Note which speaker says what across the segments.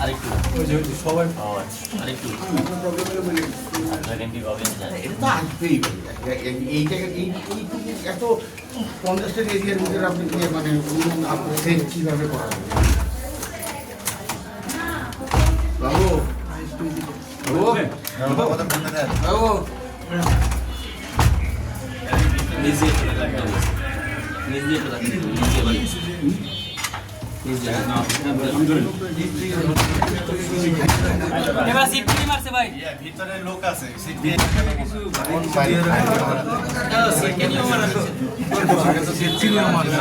Speaker 1: আরেকটু
Speaker 2: ওই যে সবাই
Speaker 1: আরেকটু
Speaker 3: এটা তো আসবেই এই জায়গায় এইটুকু এত কনজাস্টেড এরিয়ার ভিতরে আপনি মানে আপনার সেট কীভাবে করা হবে? বাবু বাবু
Speaker 1: নিজে নিজে এবার সিট কি মারছে ভাই
Speaker 2: ভিতরে লোক আছে
Speaker 1: সিট কেন মারছে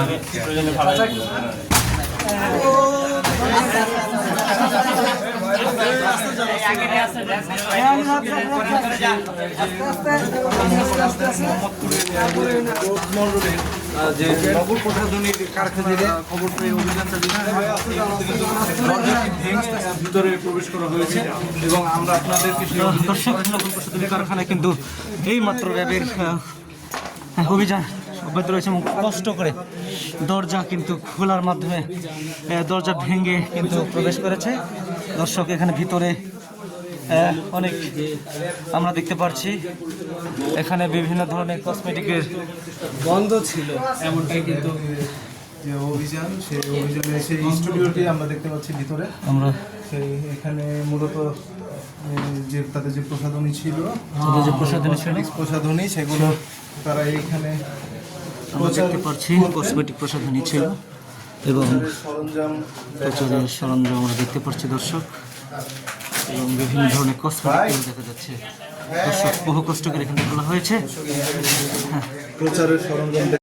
Speaker 2: যে নগর প্রশাসনিক কারখানার খবর পেয়ে অভিযান ভেঙে ভিতরে প্রবেশ করা হয়েছে এবং আমরা আপনাদেরকে
Speaker 4: দর্শক নগর প্রশাসনিক কারখানায় কিন্তু এই মাত্র র্যাবের অভিযান অব্যাহত রয়েছে এবং কষ্ট করে দরজা কিন্তু খোলার মাধ্যমে দরজা ভেঙে কিন্তু প্রবেশ করেছে। দর্শক এখানে ভিতরে অনেক আমরা দেখতে পাচ্ছি এখানে বিভিন্ন ধরনের কসমেটিকের
Speaker 2: বন্ধ ছিল এমনটাই কিন্তু যে অভিযান সেই অভিযানে সেই স্টুডিওটি আমরা দেখতে পাচ্ছি ভিতরে
Speaker 4: আমরা
Speaker 2: সেই এখানে মূলত যে তাদের যে প্রসাধনী ছিল প্রসাধনী সেগুলো তারা এইখানে
Speaker 4: আমরা দেখতে পাচ্ছি কসমেটিক প্রসাধনী ছিল এবং
Speaker 2: সরঞ্জাম
Speaker 4: প্রচারের সরঞ্জাম আমরা দেখতে পাচ্ছি দর্শক এবং বিভিন্ন ধরনের কসমেটিক দেখা যাচ্ছে। দর্শক বহু কষ্ট করে এখানে খোলা হয়েছে।
Speaker 2: প্রচারের সরঞ্জাম